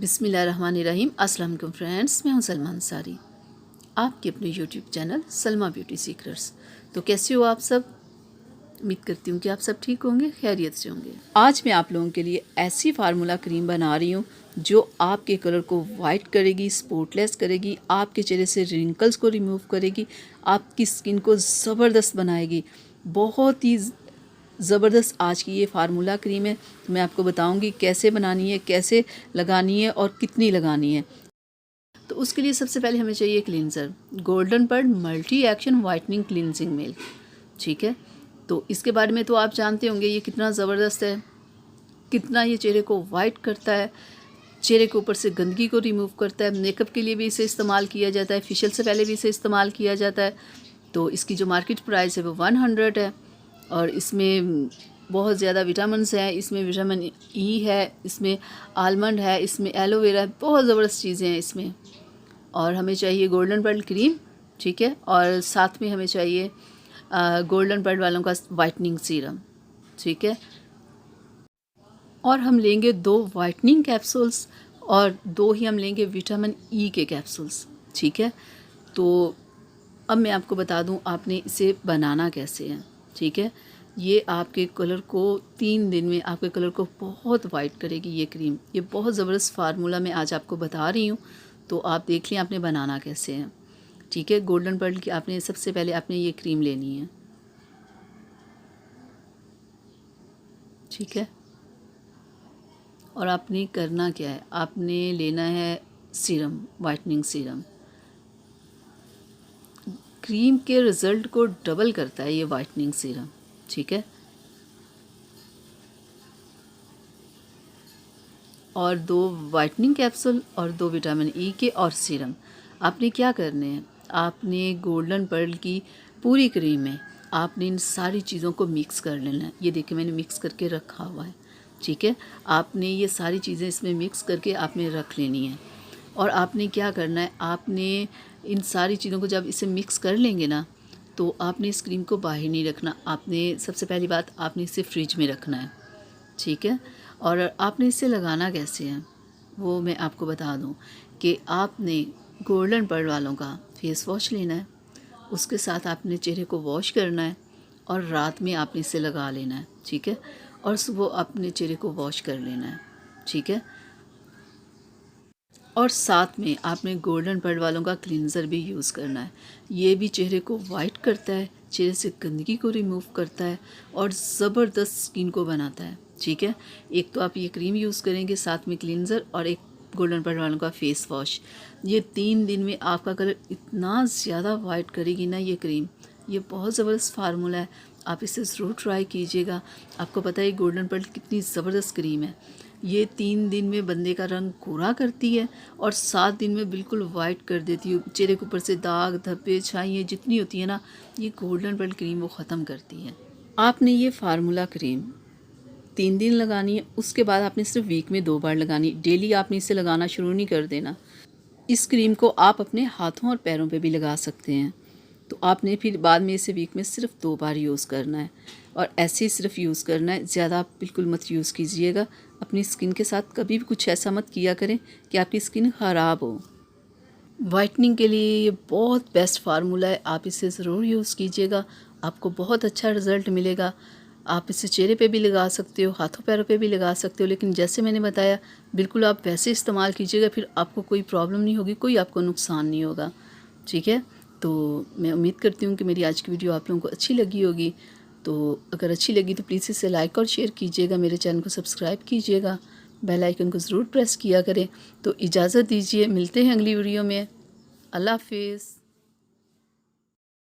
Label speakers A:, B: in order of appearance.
A: बिस्मिल्लाहिर्रहमानिर्रहीम। अस्सलाम वालेकुम फ्रेंड्स, मैं हूं सलमा अंसारी, आपके अपने YouTube channel Salma beauty secrets. तो कैसे हो आप सब? उम्मीद करती हूँ कि आप सब ठीक होंगे, खैरियत से होंगे। आज मैं आप लोगों के लिए ऐसी फार्मूला क्रीम बना रही हूँ जो आपके कलर को वाइट करेगी, स्पॉटलेस करेगी, आपके चेहरे से रिंकल्स को रिमूव करेगी, आपकी स्किन को ज़बरदस्त बनाएगी। बहुत ही ज़बरदस्त आज की ये फार्मूला क्रीम है। मैं आपको बताऊंगी कैसे बनानी है, कैसे लगानी है और कितनी लगानी है। तो उसके लिए सबसे पहले हमें चाहिए cleanser, Golden Pearl multi action whitening cleansing milk. ठीक है, तो इसके बारे में तो आप जानते होंगे ये कितना ज़बरदस्त है, कितना ये चेहरे को वाइट करता है, चेहरे के ऊपर से गंदगी को रिमूव करता है। मेकअप के लिए भी इसे इस्तेमाल किया जाता है, फेशियल से पहले भी इसे इस्तेमाल किया जाता है। तो इसकी जो मार्केट प्राइस है वो 100 है और इसमें बहुत ज़्यादा विटामिन्स हैं। इसमें विटामिन ई है, इसमें आलमंड है, इसमें एलोवेरा है, बहुत ज़बरदस्त चीज़ें हैं इसमें। और हमें चाहिए गोल्डन पर्ल क्रीम, ठीक है, और साथ में हमें चाहिए गोल्डन पर्ल वालों का वाइटनिंग सीरम, ठीक है। और हम लेंगे 2 वाइटनिंग कैप्सूल्स और 2 ही हम लेंगे विटामिन ई के कैप्सूल्स, ठीक है। तो अब मैं आपको बता दूं आपने इसे बनाना कैसे है, ठीक है। ये आपके कलर को 3 दिन में आपके कलर को बहुत वाइट करेगी ये क्रीम। ये बहुत ज़बरदस्त फार्मूला मैं आज आपको बता रही हूँ, तो आप देख लें आपने बनाना कैसे है, ठीक है। गोल्डन पर्ल की आपने सबसे पहले आपने ये क्रीम लेनी है, ठीक है। और आपने करना क्या है, आपने लेना है सीरम, वाइटनिंग सीरम। क्रीम के रिज़ल्ट को डबल करता है ये वाइटनिंग सीरम, ठीक है। और 2 वाइटनिंग कैप्सूल और 2 विटामिन ई के और सीरम। आपने क्या करने हैं, आपने गोल्डन पर्ल की पूरी क्रीम में आपने इन सारी चीज़ों को मिक्स कर लेना है। ये देखिए मैंने मिक्स करके रखा हुआ है, ठीक है। आपने ये सारी चीज़ें इसमें मिक्स करके आपने रख लेनी है। और आपने क्या करना है, आपने इन सारी चीज़ों को जब इसे मिक्स कर लेंगे ना, तो आपने इस क्रीम को बाहर नहीं रखना। आपने सबसे पहली बात आपने इसे फ्रिज में रखना है, ठीक है। और आपने इसे लगाना कैसे है वो मैं आपको बता दूं कि आपने गोल्डन पर्ल वालों का फेस वॉश लेना है, उसके साथ आपने चेहरे को वॉश करना है और रात में आपने इसे लगा लेना है, ठीक है। और सुबह अपने चेहरे को वॉश कर लेना है, ठीक है। और साथ में आपने गोल्डन पर्ल वालों का क्लींजर भी यूज़ करना है। ये भी चेहरे को वाइट करता है, चेहरे से गंदगी को रिमूव करता है और ज़बरदस्त स्किन को बनाता है, ठीक है। एक तो आप ये क्रीम यूज़ करेंगे, साथ में क्लींजर और एक गोल्डन पर्ल वालों का फेस वॉश। ये 3 दिन में आपका कलर इतना ज़्यादा वाइट करेगी ना ये क्रीम। ये बहुत ज़बरदस्त फार्मूला है, आप इसे ज़रूर ट्राई कीजिएगा। आपको पता है गोल्डन पर्ल कितनी ज़बरदस्त क्रीम है। ये 3 दिन में बंदे का रंग गोरा करती है और 7 दिन में बिल्कुल वाइट कर देती है। चेहरे के ऊपर से दाग धब्बे छाइयाँ जितनी होती है ना, ये गोल्डन पर्ल क्रीम वो ख़त्म करती है। आपने ये फार्मूला क्रीम 3 दिन लगानी है, उसके बाद आपने सिर्फ वीक में 2 बार लगानी। डेली आपने इसे लगाना शुरू नहीं कर देना। इस क्रीम को आप अपने हाथों और पैरों पे भी लगा सकते हैं। तो आपने फिर बाद में इसे वीक में सिर्फ 2 बार यूज़ करना है और ऐसे ही सिर्फ यूज़ करना है। ज़्यादा आप बिल्कुल मत यूज़ कीजिएगा। अपनी स्किन के साथ कभी भी कुछ ऐसा मत किया करें कि आपकी स्किन ख़राब हो। वाइटनिंग के लिए ये बहुत बेस्ट फार्मूला है, आप इसे ज़रूर यूज़ कीजिएगा, आपको बहुत अच्छा रिज़ल्ट मिलेगा। आप इसे चेहरे पे भी लगा सकते हो, हाथों पैरों पे भी लगा सकते हो, लेकिन जैसे मैंने बताया बिल्कुल आप वैसे इस्तेमाल कीजिएगा, फिर आपको कोई प्रॉब्लम नहीं होगी, कोई आपको नुकसान नहीं होगा, ठीक है। तो मैं उम्मीद करती हूँ कि मेरी आज की वीडियो आप लोगों को अच्छी लगी होगी। तो अगर अच्छी लगी तो प्लीज़ इसे लाइक और शेयर कीजिएगा, मेरे चैनल को सब्सक्राइब कीजिएगा, बेल आइकन को ज़रूर प्रेस किया करें। तो इजाज़त दीजिए, मिलते हैं अगली वीडियो में। अल्लाह हाफिज़।